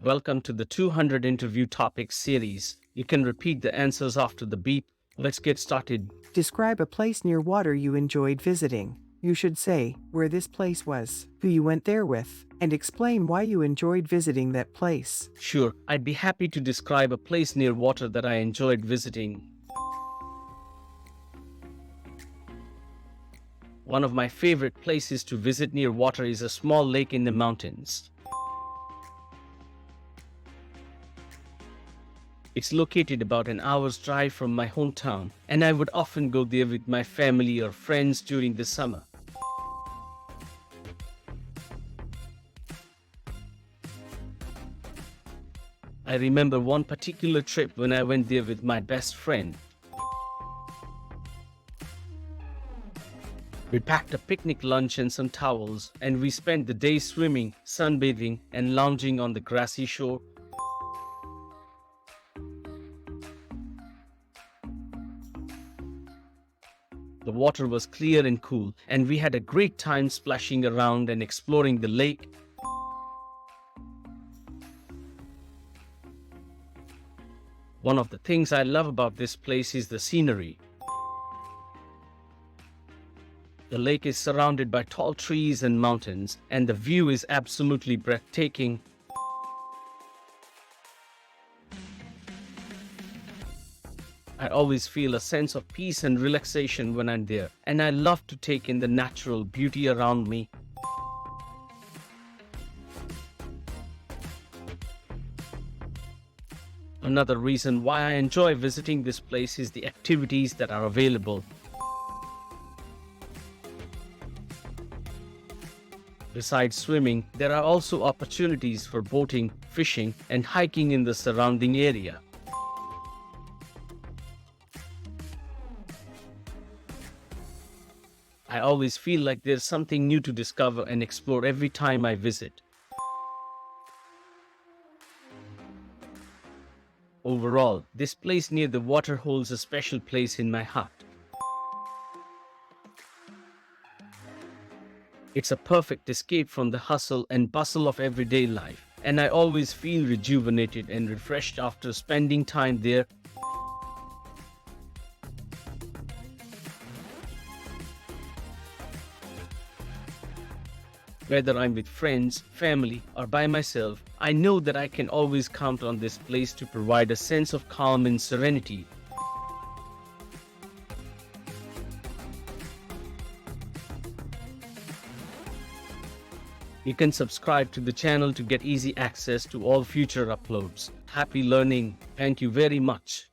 Welcome to the 200 interview topics series. You can repeat the answers after the beep. Let's get started. Describe a place near water you enjoyed visiting. You should say where this place was, who you went there with, and explain why you enjoyed visiting that place. Sure, I'd be happy to describe a place near water that I enjoyed visiting. One of my favorite places to visit near water is a small lake in the mountains. It's located about an hour's drive from my hometown, and I would often go there with my family or friends during the summer. I remember one particular trip when I went there with my best friend. We packed a picnic lunch and some towels, and we spent the day swimming, sunbathing, and lounging on the grassy shore. The water was clear and cool, and we had a great time splashing around and exploring the lake. One of the things I love about this place is the scenery. The lake is surrounded by tall trees and mountains, and the view is absolutely breathtaking. I always feel a sense of peace and relaxation when I'm there, and I love to take in the natural beauty around me. Another reason why I enjoy visiting this place is the activities that are available. Besides swimming, there are also opportunities for boating, fishing, and hiking in the surrounding area. I always feel like there's something new to discover and explore every time I visit. Overall, this place near the water holds a special place in my heart. It's a perfect escape from the hustle and bustle of everyday life, and I always feel rejuvenated and refreshed after spending time there. Whether I'm with friends, family, or by myself, I know that I can always count on this place to provide a sense of calm and serenity. You can subscribe to the channel to get easy access to all future uploads. Happy learning. Thank you very much.